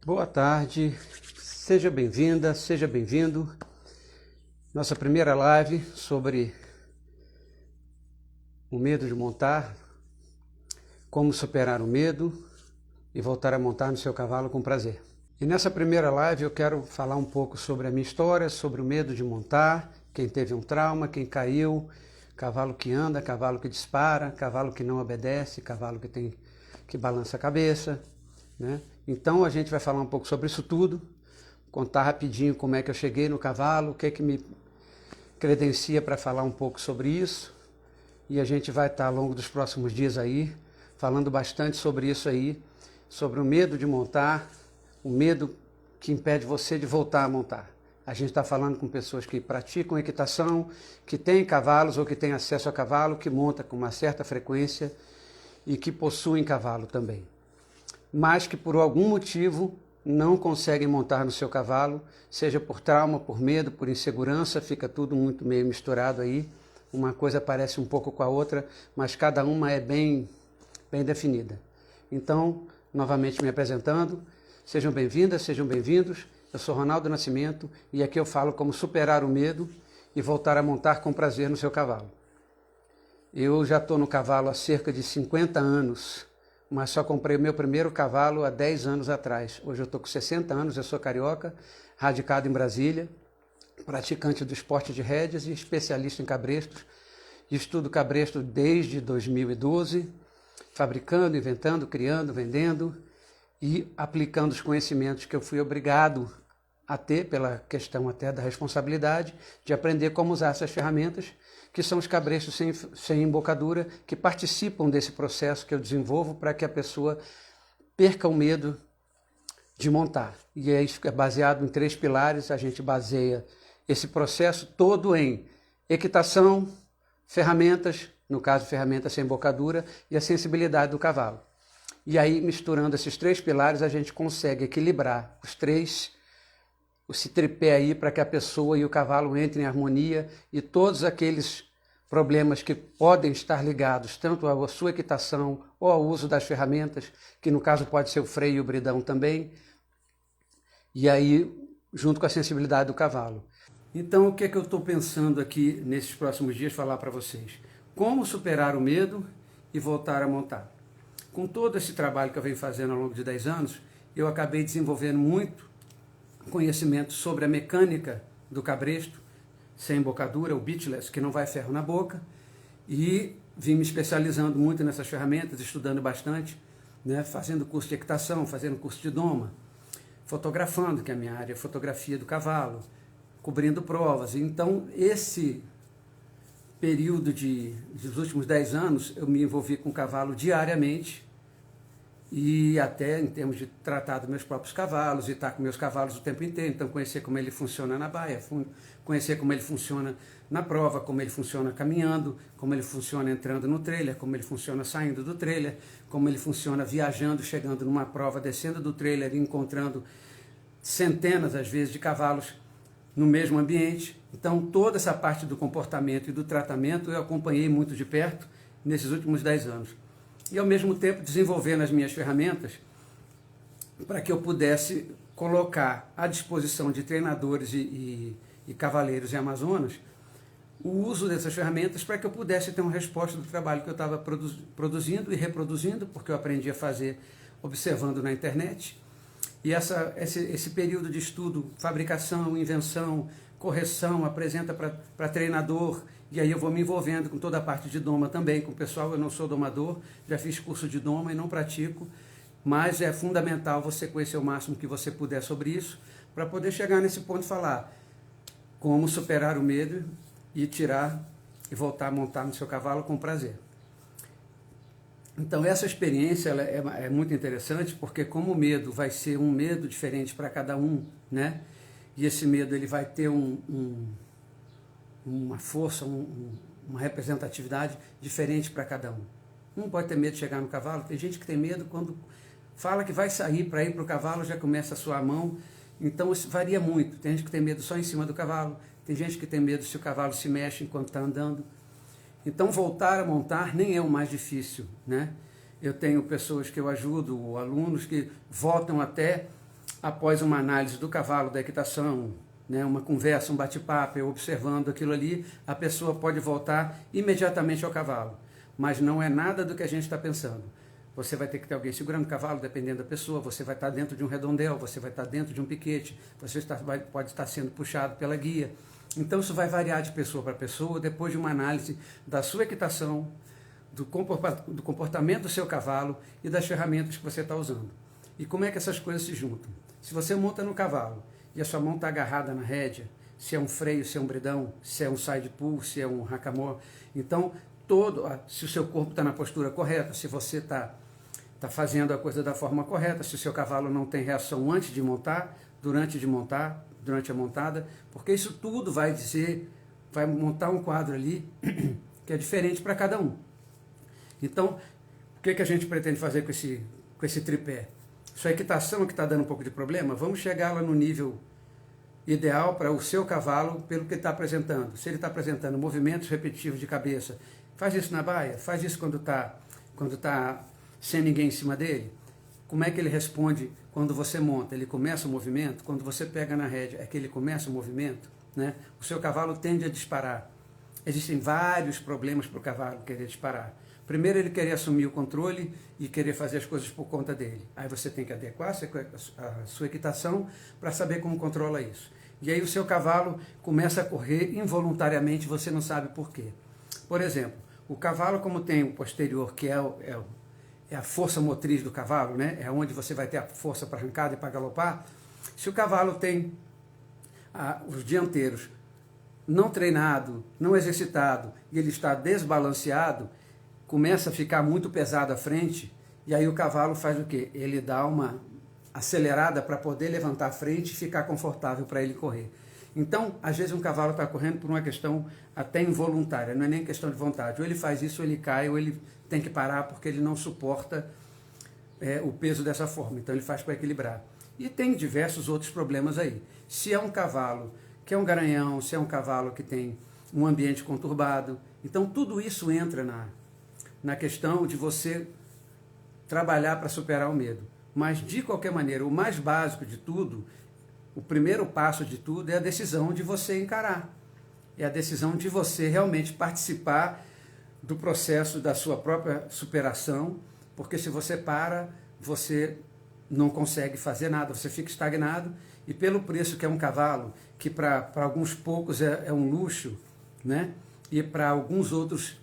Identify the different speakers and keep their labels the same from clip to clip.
Speaker 1: Boa tarde, seja bem-vinda, seja bem-vindo. Nossa primeira live sobre o medo de montar, como superar o medo e voltar a montar no seu cavalo com prazer. E nessa primeira live eu quero falar um pouco sobre a minha história, sobre o medo de montar, quem teve um trauma, quem caiu, cavalo que anda, cavalo que dispara, cavalo que não obedece, cavalo que balança a cabeça, né? Então a gente vai falar um pouco sobre isso tudo, contar rapidinho como é que eu cheguei no cavalo, o que é que me credencia para falar um pouco sobre isso. E a gente vai estar ao longo dos próximos dias aí, falando bastante sobre isso aí, sobre o medo de montar, o medo que impede você de voltar a montar. A gente está falando com pessoas que praticam equitação, que têm cavalos ou que têm acesso a cavalo, que montam com uma certa frequência e que possuem cavalo também, mas que por algum motivo não conseguem montar no seu cavalo, seja por trauma, por medo, por insegurança, fica tudo muito meio misturado aí. Uma coisa parece um pouco com a outra, mas cada uma é bem definida. Então, novamente me apresentando, sejam bem-vindas, sejam bem-vindos. Eu sou Ronaldo Nascimento e aqui eu falo como superar o medo e voltar a montar com prazer no seu cavalo. Eu já estou no cavalo há cerca de 50 anos, mas só comprei o meu primeiro cavalo há 10 anos atrás. Hoje eu estou com 60 anos, eu sou carioca, radicado em Brasília, praticante do esporte de rédeas e especialista em cabrestos. Estudo cabresto desde 2012, fabricando, inventando, criando, vendendo e aplicando os conhecimentos que eu fui obrigado a ter, pela questão até da responsabilidade, de aprender como usar essas ferramentas, que são os cabrestos sem embocadura, que participam desse processo que eu desenvolvo para que a pessoa perca o medo de montar. E é baseado em 3 pilares, a gente baseia esse processo todo em equitação, ferramentas, no caso ferramentas sem embocadura, e a sensibilidade do cavalo. E aí, misturando esses 3 pilares, a gente consegue equilibrar esse tripé aí para que a pessoa e o cavalo entrem em harmonia e todos aqueles problemas que podem estar ligados tanto à sua equitação ou ao uso das ferramentas, que no caso pode ser o freio e o bridão também, e aí junto com a sensibilidade do cavalo. Então o que é que eu estou pensando aqui nesses próximos dias falar para vocês? Como superar o medo e voltar a montar. Com todo esse trabalho que eu venho fazendo ao longo de 10 anos, eu acabei desenvolvendo muito conhecimento sobre a mecânica do cabresto sem embocadura, o bitless, que não vai ferro na boca, e vim me especializando muito nessas ferramentas, estudando bastante, né, fazendo curso de equitação, fazendo curso de doma, fotografando, que é a minha área, fotografia do cavalo, cobrindo provas. Então, esse período dos últimos 10 anos, eu me envolvi com o cavalo diariamente, e até em termos de tratar dos meus próprios cavalos e estar com meus cavalos o tempo inteiro, então conhecer como ele funciona na baia, conhecer como ele funciona na prova, como ele funciona caminhando, como ele funciona entrando no trailer, como ele funciona saindo do trailer, como ele funciona viajando, chegando numa prova, descendo do trailer e encontrando centenas às vezes de cavalos no mesmo ambiente. Então toda essa parte do comportamento e do tratamento eu acompanhei muito de perto nesses últimos 10 anos. E ao mesmo tempo desenvolvendo as minhas ferramentas para que eu pudesse colocar à disposição de treinadores e cavaleiros e amazonas o uso dessas ferramentas para que eu pudesse ter uma resposta do trabalho que eu estava produzindo e reproduzindo, porque eu aprendi a fazer observando na internet. E esse período de estudo, fabricação, invenção, correção, apresenta para treinador, e aí eu vou me envolvendo com toda a parte de doma também, com o pessoal. Eu não sou domador, já fiz curso de doma e não pratico, mas é fundamental você conhecer o máximo que você puder sobre isso, para poder chegar nesse ponto e falar como superar o medo e tirar e voltar a montar no seu cavalo com prazer. Então essa experiência ela é muito interessante, porque como o medo vai ser um medo diferente para cada um, né? E esse medo ele vai ter uma força, uma representatividade diferente para cada um. Um pode ter medo de chegar no cavalo, tem gente que tem medo quando fala que vai sair para ir para o cavalo, já começa a suar a mão. Então isso varia muito. Tem gente que tem medo só em cima do cavalo, tem gente que tem medo se o cavalo se mexe enquanto está andando. Então voltar a montar nem é o mais difícil, né? Eu tenho pessoas que eu ajudo, alunos que voltam até após uma análise do cavalo, da equitação, né, uma conversa, um bate-papo, observando aquilo ali, a pessoa pode voltar imediatamente ao cavalo. Mas não é nada do que a gente está pensando. Você vai ter que ter alguém segurando o cavalo, dependendo da pessoa, você vai estar dentro de um redondel, você vai estar dentro de um piquete, você pode estar sendo puxado pela guia. Então isso vai variar de pessoa para pessoa, depois de uma análise da sua equitação, do comportamento do seu cavalo e das ferramentas que você está usando. E como é que essas coisas se juntam? Se você monta no cavalo e a sua mão está agarrada na rédea, se é um freio, se é um bridão, se é um side pull, se é um hackamore, então se o seu corpo está na postura correta, se você está fazendo a coisa da forma correta, se o seu cavalo não tem reação antes de montar, durante a montada, porque isso tudo vai montar um quadro ali que é diferente para cada um. Então, o que a gente pretende fazer com esse tripé? Sua equitação que está dando um pouco de problema, vamos chegar lá no nível ideal para o seu cavalo, pelo que ele está apresentando. Se ele está apresentando movimentos repetitivos de cabeça, faz isso na baia, faz isso quando tá sem ninguém em cima dele. Como é que ele responde quando você monta? Ele começa o movimento? Quando você pega na rédea, é que ele começa o movimento? Né? O seu cavalo tende a disparar. Existem vários problemas para o cavalo querer disparar. Primeiro, ele querer assumir o controle e querer fazer as coisas por conta dele. Aí você tem que adequar a sua equitação para saber como controla isso. E aí o seu cavalo começa a correr involuntariamente, você não sabe por quê. Por exemplo, o cavalo, como tem o posterior, que é a força motriz do cavalo, né? É onde você vai ter a força para arrancada e para galopar. Se o cavalo tem os dianteiros não treinado, não exercitado, e ele está desbalanceado, começa a ficar muito pesado à frente, e aí o cavalo faz o quê? Ele dá uma acelerada para poder levantar a frente e ficar confortável para ele correr. Então, às vezes um cavalo está correndo por uma questão até involuntária, não é nem questão de vontade. Ou ele faz isso, ou ele cai, ou ele tem que parar porque ele não suporta o peso dessa forma. Então ele faz para equilibrar. E tem diversos outros problemas aí. Se é um cavalo que é um garanhão, se é um cavalo que tem um ambiente conturbado, então tudo isso entra na questão de você trabalhar para superar o medo. Mas, de qualquer maneira, o mais básico de tudo, o primeiro passo de tudo é a decisão de você encarar. É a decisão de você realmente participar do processo da sua própria superação, porque se você para, você não consegue fazer nada, você fica estagnado, e pelo preço que é um cavalo, que para alguns poucos é um luxo, né? E para alguns outros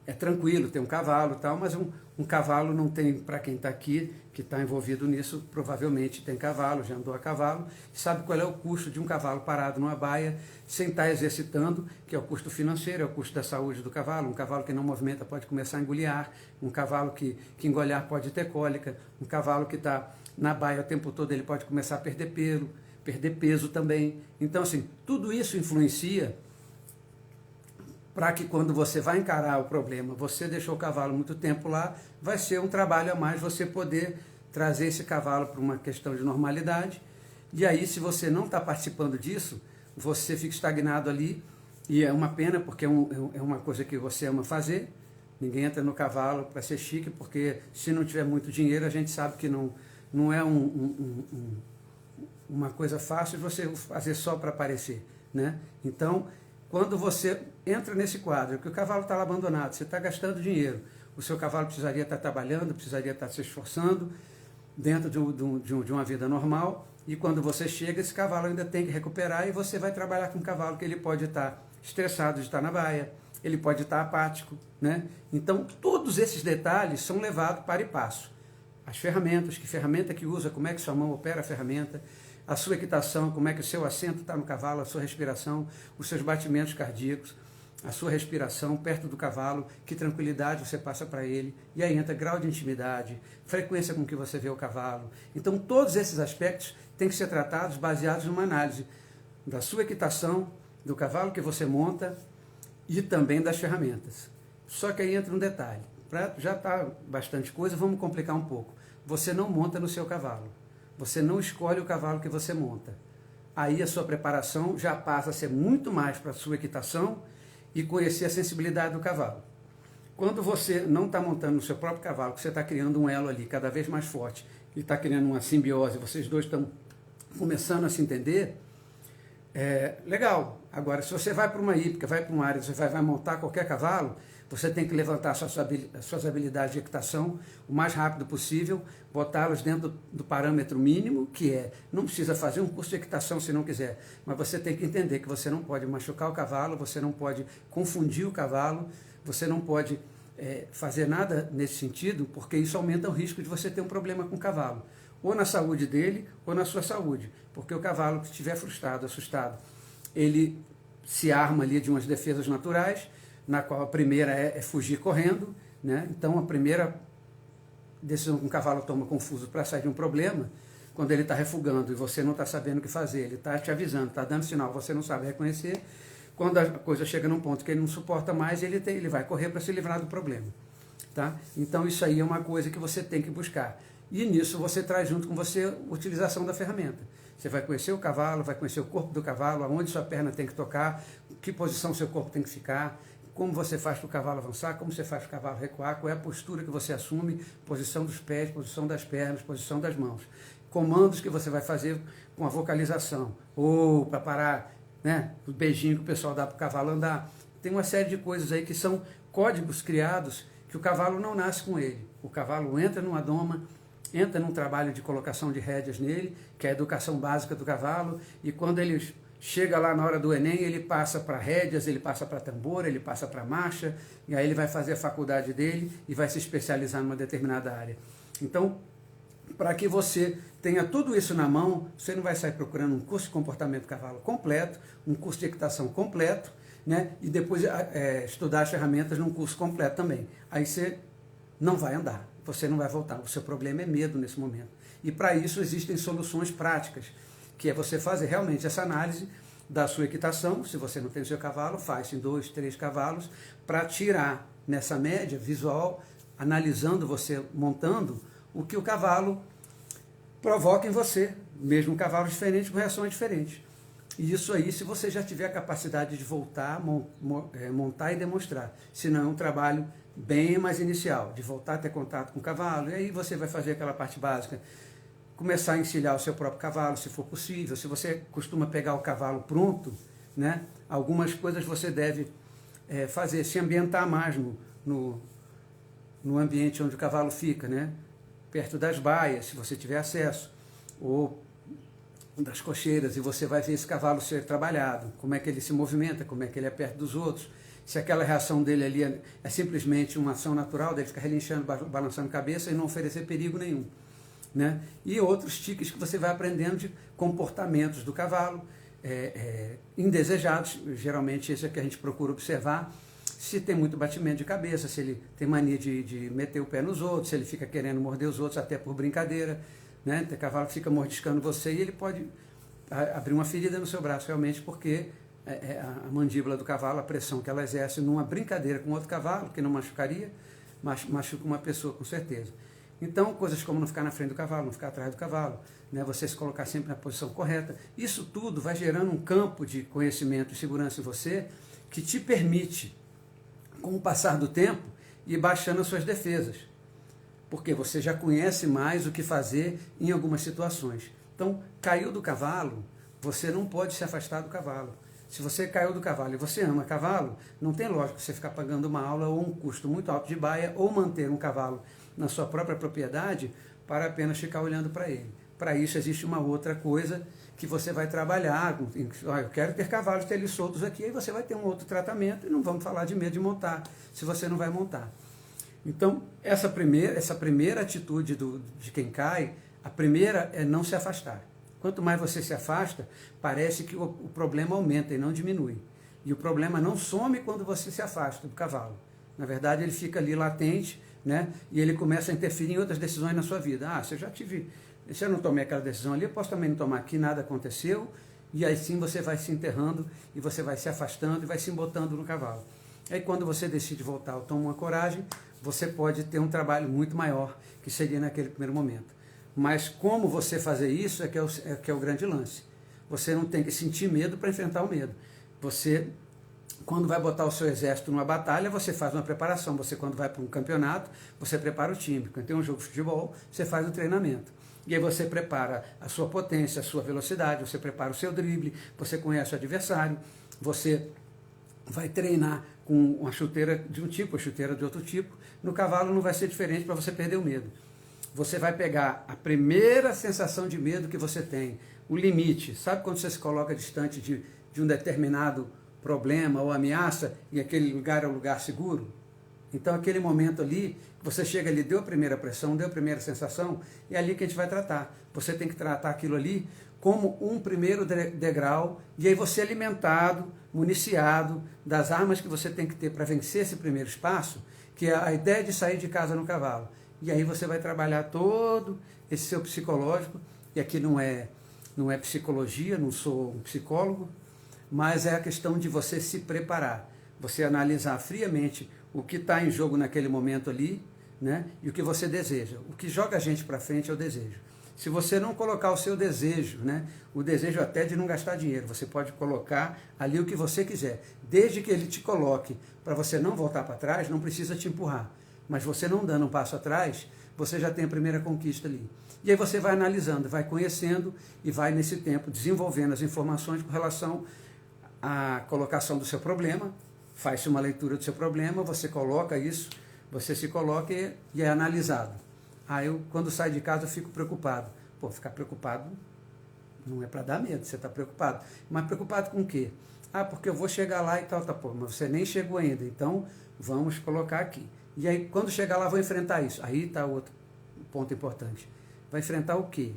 Speaker 1: é tranquilo ter um cavalo e tal, mas um cavalo não tem, para quem está aqui, que está envolvido nisso, provavelmente tem cavalo, já andou a cavalo, sabe qual é o custo de um cavalo parado numa baia, sem estar exercitando, que é o custo financeiro, é o custo da saúde do cavalo. Um cavalo que não movimenta pode começar a engolir ar, um cavalo que engole ar pode ter cólica, um cavalo que está na baia o tempo todo, ele pode começar a perder peso também. Então, assim, tudo isso influencia para que quando você vai encarar o problema, você deixou o cavalo muito tempo lá, vai ser um trabalho a mais você poder trazer esse cavalo para uma questão de normalidade. E aí, se você não está participando disso, você fica estagnado ali, e é uma pena, porque é uma coisa que você ama fazer. Ninguém entra no cavalo para ser chique, porque se não tiver muito dinheiro, a gente sabe que não é uma coisa fácil você fazer só para aparecer, né? Então, quando você entra nesse quadro, que o cavalo está lá abandonado, você está gastando dinheiro, o seu cavalo precisaria estar trabalhando, precisaria estar se esforçando dentro de uma vida normal, e quando você chega, esse cavalo ainda tem que recuperar, e você vai trabalhar com um cavalo que ele pode estar estressado de estar na baia, ele pode estar apático, né? Então, todos esses detalhes são levados para e passo. As ferramentas, que ferramenta que usa, como é que sua mão opera a ferramenta, a sua equitação, como é que o seu assento está no cavalo, a sua respiração, os seus batimentos cardíacos, a sua respiração perto do cavalo, que tranquilidade você passa para ele, e aí entra grau de intimidade, frequência com que você vê o cavalo. Então, todos esses aspectos têm que ser tratados baseados numa análise da sua equitação, do cavalo que você monta e também das ferramentas. Só que aí entra um detalhe, já está bastante coisa, vamos complicar um pouco. Você não monta no seu cavalo. Você não escolhe o cavalo que você monta. Aí a sua preparação já passa a ser muito mais para a sua equitação e conhecer a sensibilidade do cavalo. Quando você não está montando no seu próprio cavalo, que você está criando um elo ali cada vez mais forte e está criando uma simbiose, vocês dois estão começando a se entender, legal. Agora, se você vai para uma hípica, vai para uma área, você vai montar qualquer cavalo, você tem que levantar suas habilidades de equitação o mais rápido possível, botá-los dentro do parâmetro mínimo, que não precisa fazer um curso de equitação se não quiser, mas você tem que entender que você não pode machucar o cavalo, você não pode confundir o cavalo, você não pode fazer nada nesse sentido, porque isso aumenta o risco de você ter um problema com o cavalo, ou na saúde dele, ou na sua saúde, porque o cavalo que estiver frustrado, assustado, ele se arma ali de umas defesas naturais, na qual a primeira é fugir correndo, né? Então a primeira decisão que um cavalo toma confuso para sair de um problema, quando ele está refugando e você não está sabendo o que fazer, ele está te avisando, está dando sinal, você não sabe reconhecer, quando a coisa chega num ponto que ele não suporta mais, ele vai correr para se livrar do problema. Tá? Então isso aí é uma coisa que você tem que buscar. E nisso você traz junto com você a utilização da ferramenta. Você vai conhecer o cavalo, vai conhecer o corpo do cavalo, aonde sua perna tem que tocar, que posição seu corpo tem que ficar, como você faz para o cavalo avançar, como você faz para o cavalo recuar, qual é a postura que você assume, posição dos pés, posição das pernas, posição das mãos. Comandos que você vai fazer com a vocalização, ou para parar, né, o beijinho que o pessoal dá para o cavalo andar. Tem uma série de coisas aí que são códigos criados que o cavalo não nasce com ele. O cavalo entra numa doma, entra num trabalho de colocação de rédeas nele, que é a educação básica do cavalo, e quando ele chega lá na hora do Enem, ele passa para rédeas, ele passa para tambor, ele passa para marcha, e aí ele vai fazer a faculdade dele e vai se especializar numa determinada área. Então, para que você tenha tudo isso na mão, você não vai sair procurando um curso de comportamento do cavalo completo, um curso de equitação completo, né? E depois estudar as ferramentas num curso completo também. Aí você não vai andar, você não vai voltar. O seu problema é medo nesse momento. E para isso existem soluções práticas, que é você fazer realmente essa análise da sua equitação. Se você não tem o seu cavalo, faz em 2, 3 cavalos, para tirar nessa média visual, analisando você, montando, o que o cavalo provoca em você, mesmo cavalos diferentes com reações diferentes. E isso aí, se você já tiver a capacidade de voltar, montar e demonstrar. Se não, é um trabalho bem mais inicial, de voltar a ter contato com o cavalo, e aí você vai fazer aquela parte básica, começar a encilhar o seu próprio cavalo, se for possível. Se você costuma pegar o cavalo pronto, né, algumas coisas você deve fazer, se ambientar mais no ambiente onde o cavalo fica, né, perto das baias, se você tiver acesso, ou das cocheiras, e você vai ver esse cavalo ser trabalhado, como é que ele se movimenta, como é que ele é perto dos outros, se aquela reação dele ali é simplesmente uma ação natural, dele ficar relinchando, balançando a cabeça e não oferecer perigo nenhum. Né? E outros tiques que você vai aprendendo de comportamentos do cavalo, indesejados, geralmente esse é que a gente procura observar, se tem muito batimento de cabeça, se ele tem mania de meter o pé nos outros, se ele fica querendo morder os outros até por brincadeira, né? Tem cavalo que fica mordiscando você e ele pode abrir uma ferida no seu braço, realmente, porque a mandíbula do cavalo, a pressão que ela exerce numa brincadeira com outro cavalo, que não machucaria, machuca uma pessoa com certeza. Então, coisas como não ficar na frente do cavalo, não ficar atrás do cavalo, né? Você se colocar sempre na posição correta, isso tudo vai gerando um campo de conhecimento e segurança em você que te permite, com o passar do tempo, ir baixando as suas defesas, porque você já conhece mais o que fazer em algumas situações. Então, caiu do cavalo, você não pode se afastar do cavalo. Se você caiu do cavalo e você ama cavalo, não tem lógica você ficar pagando uma aula ou um custo muito alto de baia ou manter um cavalo na sua própria propriedade para apenas ficar olhando para ele. Para isso existe uma outra coisa que você vai trabalhar. Eu quero ter cavalos, ter eles soltos aqui, aí você vai ter um outro tratamento e não vamos falar de medo de montar, se você não vai montar. Então, essa primeira atitude de quem cai, a primeira é não se afastar. Quanto mais você se afasta, parece que o problema aumenta e não diminui. E o problema não some quando você se afasta do cavalo. Na verdade, ele fica ali latente, né? E ele começa a interferir em outras decisões na sua vida. Se eu não tomei aquela decisão ali, eu posso também não tomar aqui, nada aconteceu, e aí sim você vai se enterrando, e você vai se afastando, e vai se embotando no cavalo. Aí quando você decide voltar ou toma uma coragem, você pode ter um trabalho muito maior, que seria naquele primeiro momento. Mas como você fazer isso é que é o grande lance. Você não tem que sentir medo para enfrentar o medo. Você, quando vai botar o seu exército numa batalha, você faz uma preparação. Você, quando vai para um campeonato, você prepara o time. Quando tem um jogo de futebol, você faz o treinamento. E aí você prepara a sua potência, a sua velocidade, você prepara o seu drible, você conhece o adversário, você vai treinar com uma chuteira de um tipo, a chuteira de outro tipo. No cavalo não vai ser diferente para você perder o medo. Você vai pegar a primeira sensação de medo que você tem, o limite. Sabe quando você se coloca distante de um determinado problema ou ameaça e aquele lugar é um lugar seguro? Então aquele momento ali, você chega ali, deu a primeira pressão, deu a primeira sensação, é ali que a gente vai tratar. Você tem que tratar aquilo ali como um primeiro degrau, e aí você alimentado, municiado das armas que você tem que ter para vencer esse primeiro espaço, que é a ideia de sair de casa no cavalo. E aí você vai trabalhar todo esse seu psicológico, e aqui não é psicologia, não sou um psicólogo, mas é a questão de você se preparar, você analisar friamente o que está em jogo naquele momento ali, né, e o que você deseja. O que joga a gente para frente é o desejo. Se você não colocar o seu desejo, né, o desejo até de não gastar dinheiro, você pode colocar ali o que você quiser, desde que ele te coloque para você não voltar para trás, não precisa te empurrar. Mas você não dando um passo atrás, você já tem a primeira conquista ali. E aí você vai analisando, vai conhecendo e vai nesse tempo desenvolvendo as informações com relação à colocação do seu problema, faz-se uma leitura do seu problema, você coloca isso, você se coloca e é analisado. Eu, quando saio de casa, eu fico preocupado. Pô, ficar preocupado não é para dar medo, você está preocupado. Mas preocupado com o quê? Porque eu vou chegar lá e tal, pô, mas você nem chegou ainda, então vamos colocar aqui. E aí, quando chegar lá, vou enfrentar isso. Aí está outro ponto importante. Vai enfrentar o quê?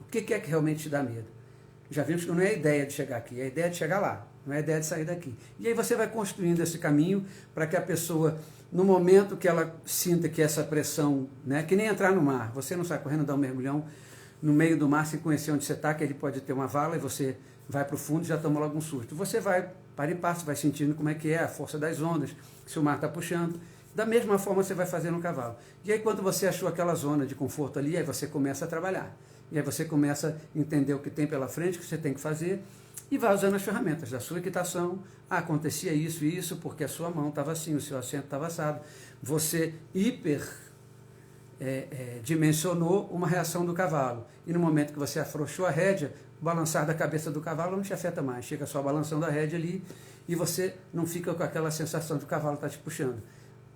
Speaker 1: O que é que realmente te dá medo? Já vimos que não é a ideia de chegar aqui, é a ideia de chegar lá, não é a ideia de sair daqui. E aí você vai construindo esse caminho para que a pessoa, no momento que ela sinta que essa pressão, né, que nem entrar no mar, você não sai correndo, dá um mergulhão no meio do mar sem conhecer onde você está, que ele pode ter uma vala e você vai para o fundo e já toma logo um susto. Você vai para e passo, vai sentindo como é que é a força das ondas, se o mar está puxando. Da mesma forma você vai fazer no cavalo. E aí quando você achou aquela zona de conforto ali, aí você começa a trabalhar. E aí você começa a entender o que tem pela frente, o que você tem que fazer, e vai usando as ferramentas da sua equitação. Acontecia isso e isso, porque a sua mão estava assim, o seu assento estava assado. Você dimensionou uma reação do cavalo. E no momento que você afrouxou a rédea, o balançar da cabeça do cavalo não te afeta mais. Chega só balançando a rédea ali e você não fica com aquela sensação de que o cavalo está te puxando.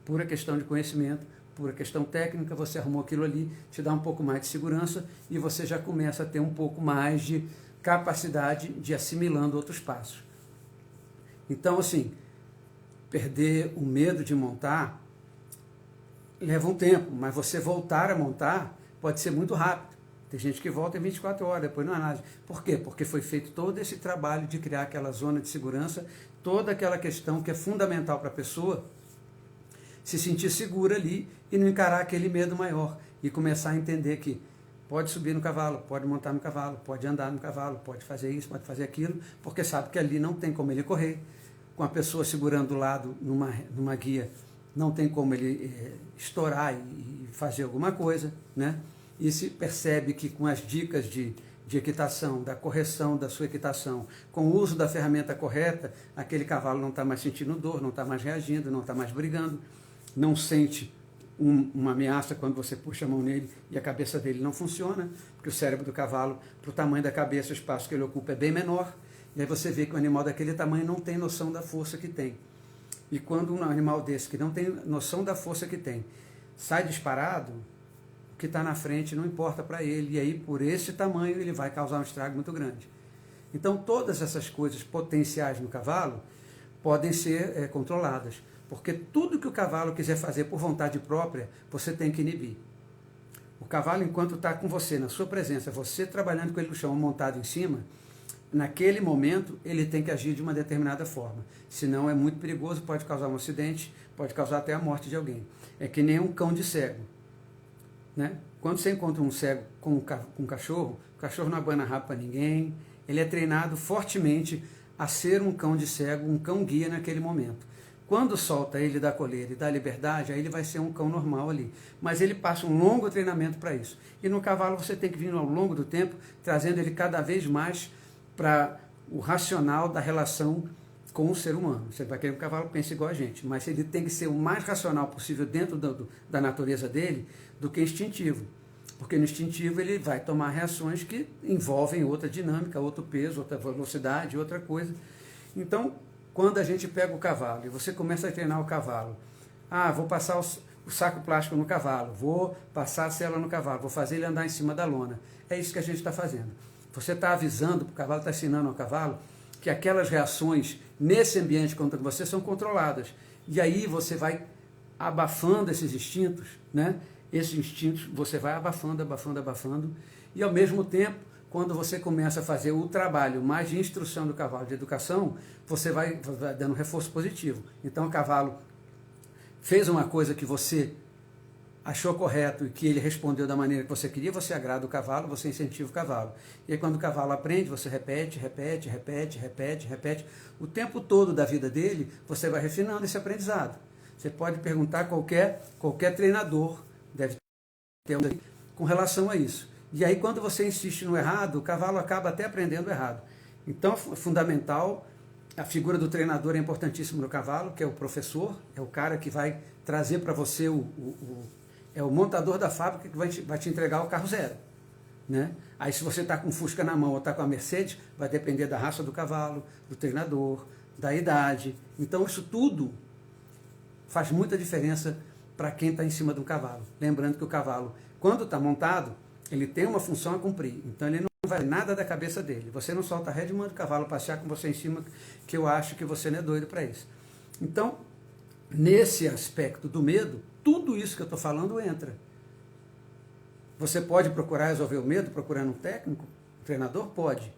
Speaker 1: Pura questão de conhecimento, pura questão técnica, você arrumou aquilo ali, te dá um pouco mais de segurança e você já começa a ter um pouco mais de capacidade de assimilando outros passos. Então, assim, perder o medo de montar leva um tempo, mas você voltar a montar pode ser muito rápido. Tem gente que volta em 24 horas, depois não há nada. Por quê? Porque foi feito todo esse trabalho de criar aquela zona de segurança, toda aquela questão que é fundamental para a pessoa se sentir segura ali e não encarar aquele medo maior e começar a entender que pode subir no cavalo, pode montar no cavalo, pode andar no cavalo, pode fazer isso, pode fazer aquilo, porque sabe que ali não tem como ele correr. Com a pessoa segurando do lado numa guia, não tem como ele estourar e fazer alguma coisa, né? E se percebe que com as dicas de equitação, da correção da sua equitação, com o uso da ferramenta correta, aquele cavalo não está mais sentindo dor, não está mais reagindo, não está mais brigando, não sente uma ameaça quando você puxa a mão nele e a cabeça dele não funciona, porque o cérebro do cavalo, para o tamanho da cabeça, o espaço que ele ocupa é bem menor, e aí você vê que o animal daquele tamanho não tem noção da força que tem. E quando um animal desse, que não tem noção da força que tem, sai disparado, o que está na frente não importa para ele, e aí por esse tamanho ele vai causar um estrago muito grande. Então todas essas coisas potenciais no cavalo podem ser controladas, porque tudo que o cavalo quiser fazer por vontade própria, você tem que inibir. O cavalo, enquanto está com você, na sua presença, você trabalhando com ele no chão, montado em cima, naquele momento ele tem que agir de uma determinada forma. Senão é muito perigoso, pode causar um acidente, pode causar até a morte de alguém. É que nem um cão de cego, né? Quando você encontra um cego com um cachorro, o cachorro não abana rabo para ninguém, ele é treinado fortemente a ser um cão de cego, um cão guia naquele momento. Quando solta ele da coleira e dá liberdade, aí ele vai ser um cão normal ali. Mas ele passa um longo treinamento para isso. E no cavalo você tem que vir ao longo do tempo, trazendo ele cada vez mais para o racional da relação com o ser humano. Você vai querer que o cavalo pense igual a gente, mas ele tem que ser o mais racional possível dentro da natureza dele do que instintivo. Porque no instintivo ele vai tomar reações que envolvem outra dinâmica, outro peso, outra velocidade, outra coisa. Então, quando a gente pega o cavalo e você começa a treinar o cavalo, vou passar o saco plástico no cavalo, vou passar a sela no cavalo, vou fazer ele andar em cima da lona. É isso que a gente está fazendo. Você está avisando para o cavalo, está ensinando ao cavalo que aquelas reações nesse ambiente contra você são controladas. E aí você vai abafando esses instintos, né? Esses instintos você vai abafando, abafando, abafando, e ao mesmo tempo, quando você começa a fazer o trabalho mais de instrução do cavalo, de educação, você vai dando reforço positivo. Então o cavalo fez uma coisa que você achou correto e que ele respondeu da maneira que você queria, você agrada o cavalo, você incentiva o cavalo. E aí quando o cavalo aprende, você repete, repete, repete, repete, repete. O tempo todo da vida dele, você vai refinando esse aprendizado. Você pode perguntar a qualquer treinador, deve ter um com relação a isso. E aí quando você insiste no errado, o cavalo acaba até aprendendo errado. Então é fundamental, a figura do treinador é importantíssima no cavalo, que é o professor, é o cara que vai trazer para você é o montador da fábrica que vai te entregar o carro zero. Né? Aí se você está com o Fusca na mão ou está com a Mercedes, vai depender da raça do cavalo, do treinador, da idade. Então isso tudo faz muita diferença para quem está em cima de um cavalo. Lembrando que o cavalo, quando está montado, ele tem uma função a cumprir. Então ele não vai nada da cabeça dele. Você não solta a rédea e manda o cavalo passear com você em cima, que eu acho que você não é doido para isso. Então, nesse aspecto do medo, tudo isso que eu estou falando entra. Você pode procurar resolver o medo procurando um técnico, um treinador? Pode.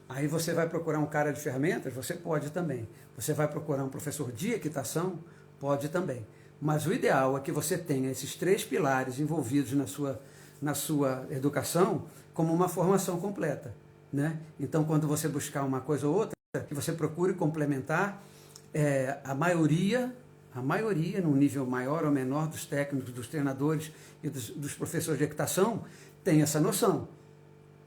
Speaker 1: Aí você vai procurar um cara de ferramentas? Você pode também. Você vai procurar um professor de equitação? Pode também. Mas o ideal é que você tenha esses 3 pilares envolvidos na sua educação como uma formação completa. Né? Então, quando você buscar uma coisa ou outra, que você procure complementar a maioria, num nível maior ou menor, dos técnicos, dos treinadores e dos professores de equitação, tem essa noção.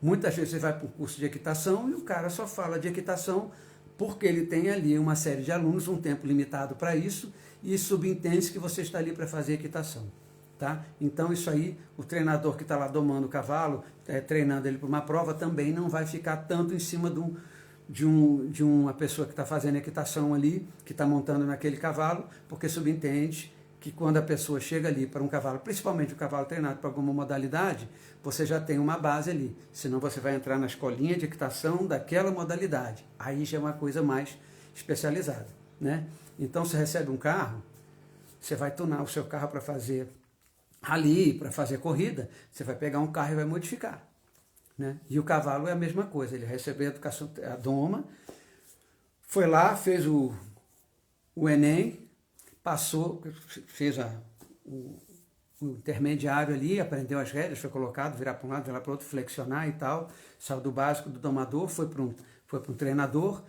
Speaker 1: Muitas vezes você vai para um curso de equitação e o cara só fala de equitação porque ele tem ali uma série de alunos, um tempo limitado para isso, e subentende que você está ali para fazer equitação. Tá? Então isso aí, o treinador que está lá domando o cavalo, treinando ele para uma prova, também não vai ficar tanto em cima de uma pessoa que está fazendo equitação ali, que está montando naquele cavalo, porque subentende que quando a pessoa chega ali para um cavalo, principalmente o cavalo treinado para alguma modalidade, você já tem uma base ali, senão você vai entrar na escolinha de equitação daquela modalidade, aí já é uma coisa mais especializada. Né? Então você recebe um carro, você vai tunar o seu carro para fazer rally, para fazer corrida, você vai pegar um carro e vai modificar. Né? E o cavalo é a mesma coisa, ele recebeu a educação, a doma, foi lá, fez o Enem, passou, fez o intermediário ali, aprendeu as regras, foi colocado, virar para um lado, virar para o outro, flexionar e tal, saiu do básico do domador, foi para um treinador,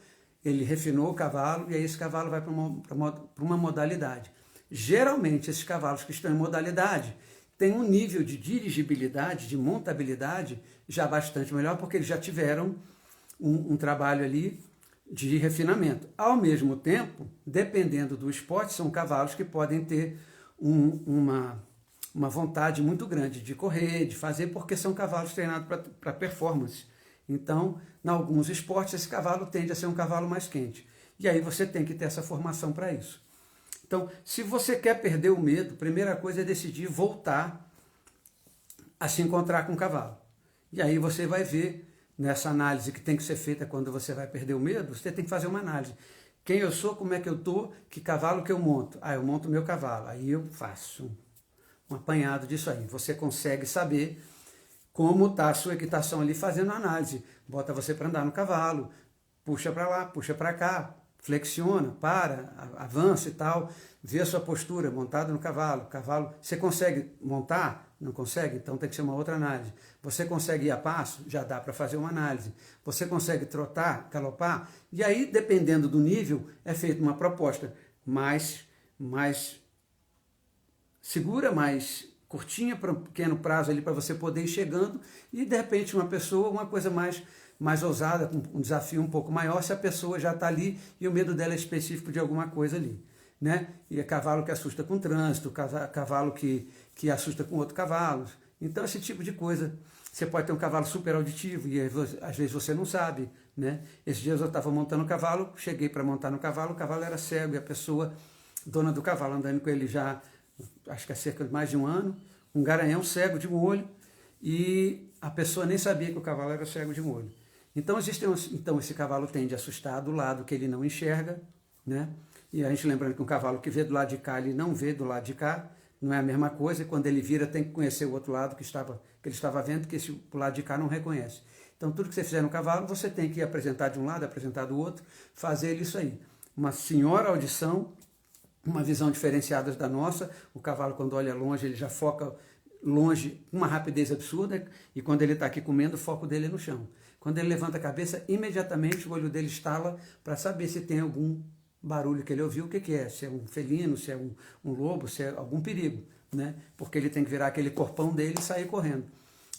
Speaker 1: ele refinou o cavalo e aí esse cavalo vai para uma modalidade. Geralmente esses cavalos que estão em modalidade têm um nível de dirigibilidade, de montabilidade já bastante melhor, porque eles já tiveram um trabalho ali de refinamento. Ao mesmo tempo, dependendo do esporte, são cavalos que podem ter uma vontade muito grande de correr, de fazer, porque são cavalos treinados para performance. Então, em alguns esportes, esse cavalo tende a ser um cavalo mais quente. E aí você tem que ter essa formação para isso. Então, se você quer perder o medo, a primeira coisa é decidir voltar a se encontrar com o cavalo. E aí você vai ver, nessa análise que tem que ser feita quando você vai perder o medo, você tem que fazer uma análise. Quem eu sou, como é que eu estou, que cavalo que eu monto? Eu monto o meu cavalo. Aí eu faço um apanhado disso aí. Você consegue saber como está a sua equitação ali fazendo a análise. Bota você para andar no cavalo, puxa para lá, puxa para cá, flexiona, para, avança e tal, vê a sua postura montado no cavalo. Você consegue montar? Não consegue? Então tem que ser uma outra análise. Você consegue ir a passo? Já dá para fazer uma análise. Você consegue trotar, galopar? E aí, dependendo do nível, é feita uma proposta mais segura, mais curtinha, para um pequeno prazo ali para você poder ir chegando, e de repente uma pessoa, uma coisa mais ousada, um desafio um pouco maior, se a pessoa já está ali e o medo dela é específico de alguma coisa ali. Né? E é cavalo que assusta com trânsito, cavalo que assusta com outro cavalo, Então, esse tipo de coisa. Você pode ter um cavalo super auditivo e às vezes você não sabe, né? Esses dias eu estava montando o cavalo, cheguei para montar no cavalo, o cavalo era cego e a pessoa, dona do cavalo, andando com ele já, acho que há cerca de mais de um ano, um garanhão cego de um olho, e a pessoa nem sabia que o cavalo era cego de um olho. Então, esse cavalo tende a assustar do lado que ele não enxerga, né? E a gente lembrando que um cavalo que vê do lado de cá, ele não vê do lado de cá, não é a mesma coisa, e quando ele vira tem que conhecer o outro lado que ele estava vendo, que o lado de cá não reconhece. Então, tudo que você fizer no cavalo, você tem que apresentar de um lado, apresentar do outro, fazer isso aí. Uma senhora audição, uma visão diferenciada da nossa. O cavalo, quando olha longe, ele já foca longe, uma rapidez absurda, e quando ele está aqui comendo, o foco dele é no chão. Quando ele levanta a cabeça, imediatamente o olho dele estala para saber se tem algum barulho que ele ouviu, o que é, se é um felino, se é um lobo, se é algum perigo, né? Porque ele tem que virar aquele corpão dele e sair correndo.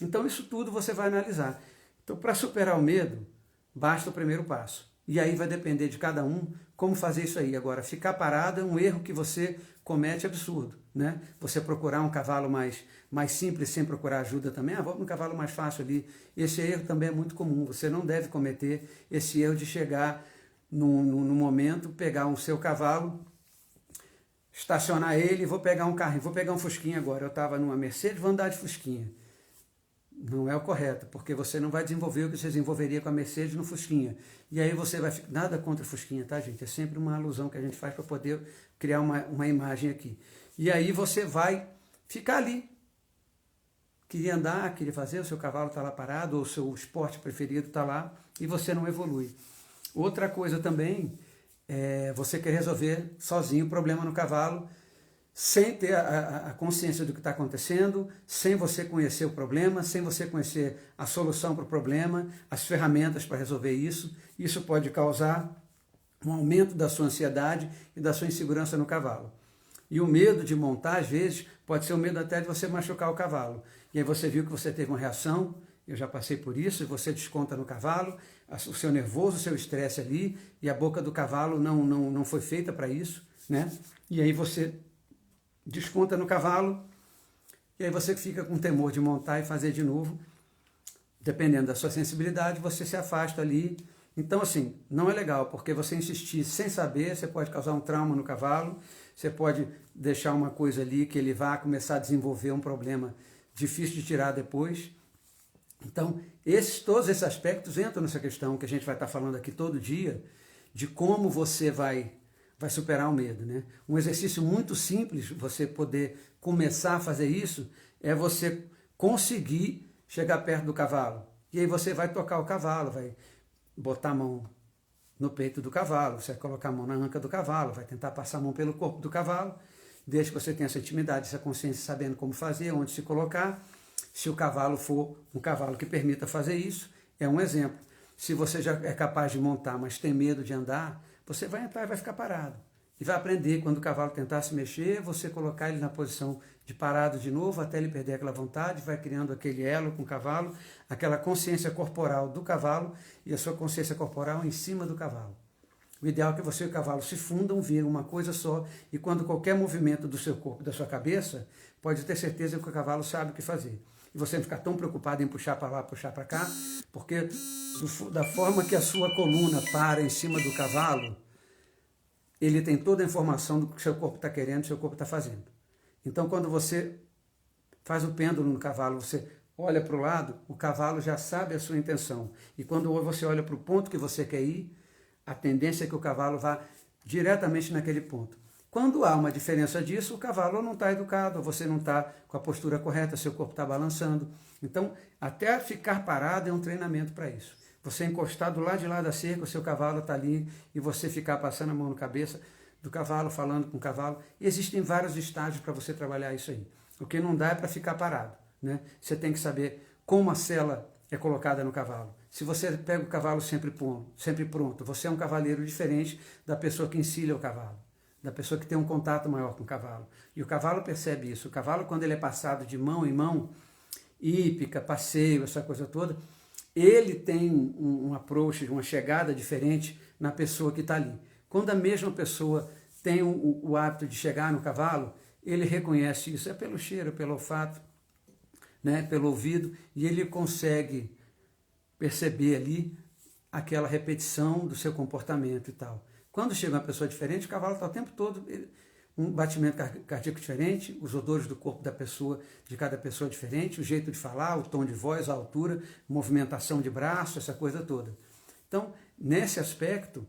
Speaker 1: Então isso tudo você vai analisar. Então, para superar o medo, basta o primeiro passo. E aí vai depender de cada um como fazer isso aí. Agora, ficar parado é um erro que você comete absurdo, né? Você procurar um cavalo mais simples sem procurar ajuda também. Vamos no cavalo mais fácil ali. Esse erro também é muito comum. Você não deve cometer esse erro de chegar no momento, pegar o seu cavalo, estacionar ele, vou pegar um carrinho, vou pegar um fusquinha agora. Eu estava numa Mercedes, vou andar de fusquinha. Não é o correto, porque você não vai desenvolver o que você desenvolveria com a Mercedes no fusquinha. E aí você vai... Nada contra o fusquinha, tá, gente? É sempre uma alusão que a gente faz para poder criar uma imagem aqui. E aí você vai ficar ali. Queria andar, queria fazer, o seu cavalo está lá parado, ou o seu esporte preferido está lá, e você não evolui. Outra coisa também é você quer resolver sozinho o problema no cavalo, sem ter a consciência do que está acontecendo, sem você conhecer o problema, sem você conhecer a solução para o problema, as ferramentas para resolver isso. Isso pode causar um aumento da sua ansiedade e da sua insegurança no cavalo. E o medo de montar, às vezes, pode ser o medo até de você machucar o cavalo. E aí você viu que você teve uma reação, eu já passei por isso, e você desconta no cavalo, o seu nervoso, o seu estresse ali, e a boca do cavalo não foi feita para isso, né? E aí você desconta no cavalo, e aí você fica com temor de montar e fazer de novo. Dependendo da sua sensibilidade, você se afasta ali. Então, assim, não é legal, porque você insistir sem saber, você pode causar um trauma no cavalo, você pode deixar uma coisa ali que ele vá começar a desenvolver um problema difícil de tirar depois. Então, todos esses aspectos entram nessa questão que a gente vai estar falando aqui todo dia, de como você vai superar o medo, né? Um exercício muito simples, você poder começar a fazer isso, é você conseguir chegar perto do cavalo. E aí você vai tocar o cavalo, vai botar a mão no peito do cavalo, você vai colocar a mão na anca do cavalo, vai tentar passar a mão pelo corpo do cavalo, desde que você tenha essa intimidade, essa consciência, sabendo como fazer, onde se colocar. Se o cavalo for um cavalo que permita fazer isso, é um exemplo. Se você já é capaz de montar, mas tem medo de andar, você vai entrar e vai ficar parado. E vai aprender, quando o cavalo tentar se mexer, você colocar ele na posição de parado de novo, até ele perder aquela vontade, vai criando aquele elo com o cavalo, aquela consciência corporal do cavalo e a sua consciência corporal em cima do cavalo. O ideal é que você e o cavalo se fundam, viram uma coisa só, e quando qualquer movimento do seu corpo, da sua cabeça, pode ter certeza que o cavalo sabe o que fazer. E você não ficar tão preocupado em puxar para lá, puxar para cá, porque da forma que a sua coluna para em cima do cavalo, ele tem toda a informação do que o seu corpo está querendo, o seu corpo está fazendo. Então, quando você faz o pêndulo no cavalo, você olha para o lado, o cavalo já sabe a sua intenção. E quando você olha para o ponto que você quer ir, a tendência é que o cavalo vá diretamente naquele ponto. Quando há uma diferença disso, o cavalo não está educado, você não está com a postura correta, seu corpo está balançando. Então, até ficar parado é um treinamento para isso. Você encostar do lado de lá da cerca, o seu cavalo está ali, e você ficar passando a mão na cabeça do cavalo, falando com o cavalo. Existem vários estágios para você trabalhar isso aí. O que não dá é para ficar parado, né? Você tem que saber como a sela é colocada no cavalo. Se você pega o cavalo sempre pronto, você é um cavaleiro diferente da pessoa que encilha o cavalo, da pessoa que tem um contato maior com o cavalo. E o cavalo percebe isso. O cavalo, quando ele é passado de mão em mão, hípica, passeio, essa coisa toda, ele tem um approach, uma chegada diferente na pessoa que está ali. Quando a mesma pessoa tem o hábito de chegar no cavalo, ele reconhece isso, é pelo cheiro, pelo olfato. né, pelo ouvido, e ele consegue perceber ali aquela repetição do seu comportamento e tal. Quando chega uma pessoa diferente, o cavalo está o tempo todo, um batimento cardíaco diferente, os odores do corpo da pessoa, de cada pessoa diferente, o jeito de falar, o tom de voz, a altura, movimentação de braço, essa coisa toda. Então, nesse aspecto,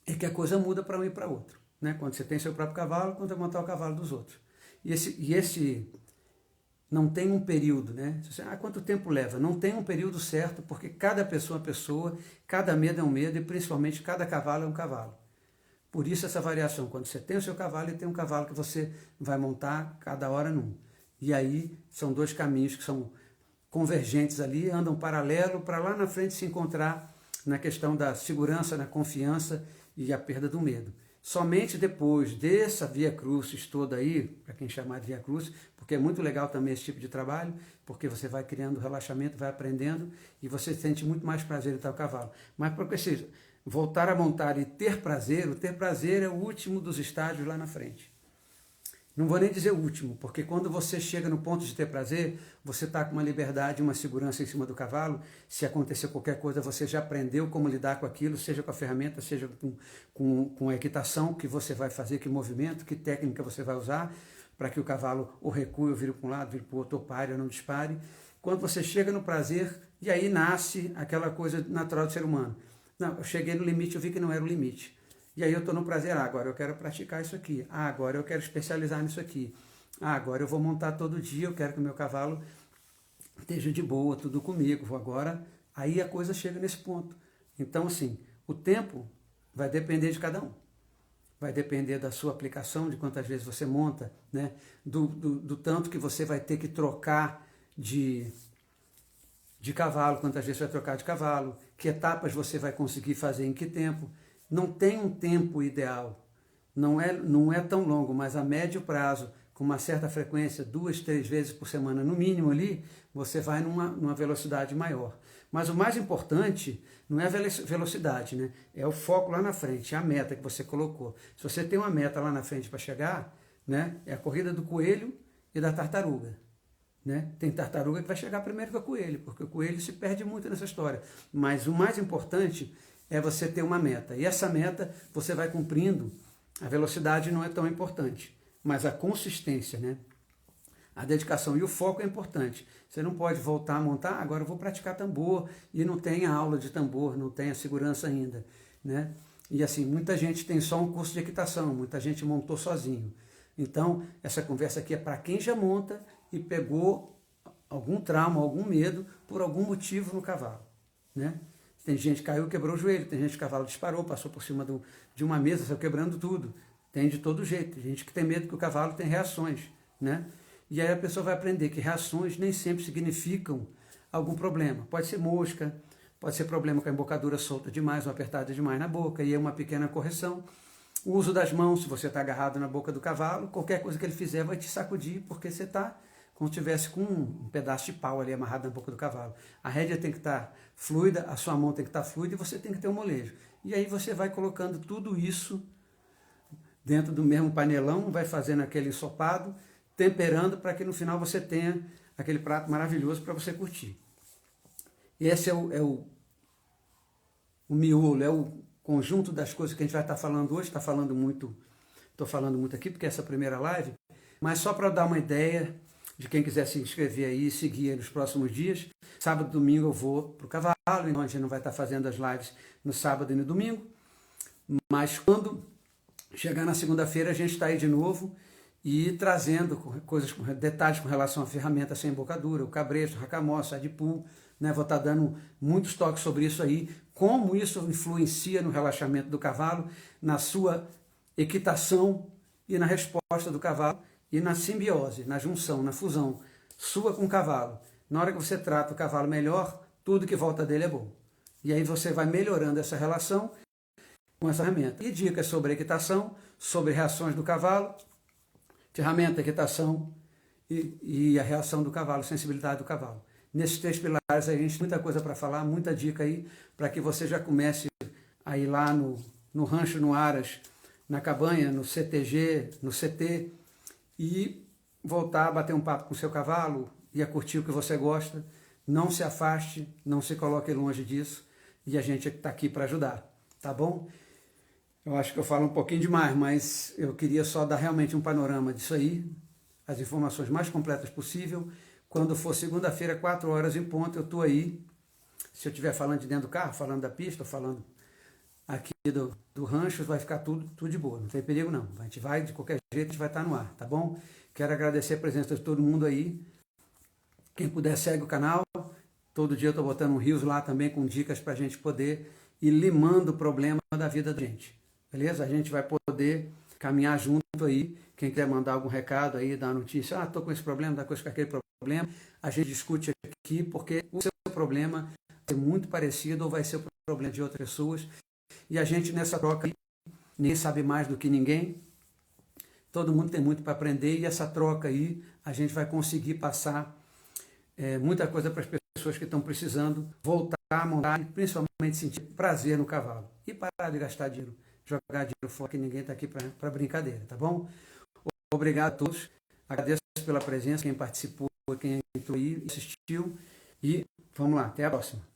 Speaker 1: é que a coisa muda para um e para outro, né? Quando você tem seu próprio cavalo, quando você montar o cavalo dos outros. E esse não tem um período, né? Quanto tempo leva? Não tem um período certo, porque cada pessoa é uma pessoa, cada medo é um medo e principalmente cada cavalo é um cavalo. Por isso essa variação, quando você tem o seu cavalo e tem um cavalo que você vai montar cada hora num. E aí são dois caminhos que são convergentes ali, andam paralelo para lá na frente se encontrar na questão da segurança, na confiança e a perda do medo. Somente depois dessa via crucis toda aí, para quem chamar de via crucis, porque é muito legal também esse tipo de trabalho, porque você vai criando relaxamento, vai aprendendo e você sente muito mais prazer em estar o cavalo. Mas para que voltar a montar e ter prazer, o ter prazer é o último dos estágios lá na frente. Não vou nem dizer o último, porque quando você chega no ponto de ter prazer, você está com uma liberdade, uma segurança em cima do cavalo. Se acontecer qualquer coisa, você já aprendeu como lidar com aquilo, seja com a ferramenta, seja com a equitação que você vai fazer, que movimento, que técnica você vai usar, para que o cavalo ou recue, ou vire para um lado, vire para o outro, ou pare, ou não dispare. Quando você chega no prazer, e aí nasce aquela coisa natural do ser humano. Não, eu cheguei no limite, eu vi que não era o limite. E aí eu estou no prazer, agora eu quero praticar isso aqui, agora eu quero especializar nisso aqui, agora eu vou montar todo dia, eu quero que o meu cavalo esteja de boa, tudo comigo, agora, aí a coisa chega nesse ponto. Então, assim, o tempo vai depender de cada um. Vai depender da sua aplicação, de quantas vezes você monta, né? do tanto que você vai ter que trocar de cavalo, quantas vezes você vai trocar de cavalo, que etapas você vai conseguir fazer em que tempo. Não tem um tempo ideal, não é tão longo, mas a médio prazo, com uma certa frequência, 2, 3 vezes por semana no mínimo ali, você vai numa velocidade maior. Mas o mais importante não é a velocidade, né? É o foco lá na frente, é a meta que você colocou. Se você tem uma meta lá na frente para chegar, né, é a corrida do coelho e da tartaruga. Né? Tem tartaruga que vai chegar primeiro que o coelho, porque o coelho se perde muito nessa história. Mas o mais importante é você ter uma meta. E essa meta você vai cumprindo. A velocidade não é tão importante, mas a consistência, né? A dedicação e o foco é importante. Você não pode voltar a montar, agora eu vou praticar tambor, e não tem a aula de tambor, não tem a segurança ainda, né? E assim, muita gente tem só um curso de equitação, muita gente montou sozinho. Então, essa conversa aqui é para quem já monta e pegou algum trauma, algum medo, por algum motivo no cavalo, né? Tem gente que caiu, quebrou o joelho, tem gente que o cavalo disparou, passou por cima de uma mesa, saiu quebrando tudo. Tem de todo jeito. Tem gente que tem medo que o cavalo tem reações, né? E aí a pessoa vai aprender que reações nem sempre significam algum problema. Pode ser mosca, pode ser problema com a embocadura solta demais ou apertada demais na boca, e é uma pequena correção. O uso das mãos, se você está agarrado na boca do cavalo, qualquer coisa que ele fizer vai te sacudir, porque você está como se estivesse com um pedaço de pau ali amarrado na boca do cavalo. A rédea tem que estar fluida, a sua mão tem que estar fluida e você tem que ter um molejo. E aí você vai colocando tudo isso dentro do mesmo panelão, vai fazendo aquele ensopado, temperando para que no final você tenha aquele prato maravilhoso para você curtir. Esse é o miolo, é o conjunto das coisas que a gente vai estar falando hoje. Estou falando muito aqui porque é essa primeira live, mas só para dar uma ideia de quem quiser se inscrever aí e seguir aí nos próximos dias. Sábado e domingo eu vou para o cavalo, então a gente não vai estar fazendo as lives no sábado e no domingo, mas quando chegar na segunda-feira a gente está aí de novo e trazendo detalhes com relação à ferramenta sem embocadura, o cabresto, o racamó, side pull, né? Vou estar dando muitos toques sobre isso aí, como isso influencia no relaxamento do cavalo, na sua equitação e na resposta do cavalo, e na simbiose, na junção, na fusão sua com o cavalo. Na hora que você trata o cavalo melhor, tudo que volta dele é bom. E aí você vai melhorando essa relação com essa ferramenta. E dicas sobre equitação, sobre reações do cavalo, ferramenta, equitação e a reação do cavalo, sensibilidade do cavalo. Nesses 3 pilares a gente tem muita coisa para falar, muita dica aí, para que você já comece a ir lá no rancho, no Aras, na cabanha, no CTG, no CT, e voltar a bater um papo com o seu cavalo e a curtir o que você gosta. Não se afaste, não se coloque longe disso, e a gente está aqui para ajudar, tá bom? Eu acho que eu falo um pouquinho demais, mas eu queria só dar realmente um panorama disso aí, as informações mais completas possível. Quando for segunda-feira, 4 horas em ponto, eu estou aí. Se eu estiver falando de dentro do carro, falando da pista, falando aqui do rancho, vai ficar tudo de boa, não tem perigo não. A gente vai, de qualquer jeito, a gente vai estar no ar, tá bom? Quero agradecer a presença de todo mundo aí. Quem puder, segue o canal. Todo dia eu estou botando um rios lá também com dicas para a gente poder ir limando o problema da vida da gente. Beleza? A gente vai poder caminhar junto aí. Quem quer mandar algum recado aí, dar notícia, estou com esse problema, com aquele problema, a gente discute aqui, porque o seu problema vai ser muito parecido ou vai ser o problema de outras pessoas. E a gente nessa troca aí, ninguém sabe mais do que ninguém, todo mundo tem muito para aprender, e essa troca aí a gente vai conseguir passar muita coisa para as pessoas que estão precisando voltar a montar e principalmente sentir prazer no cavalo. E parar de gastar dinheiro, jogar dinheiro fora, que ninguém está aqui para brincadeira, tá bom? Obrigado a todos, agradeço pela presença, quem participou, quem entrou aí, assistiu, e vamos lá, até a próxima.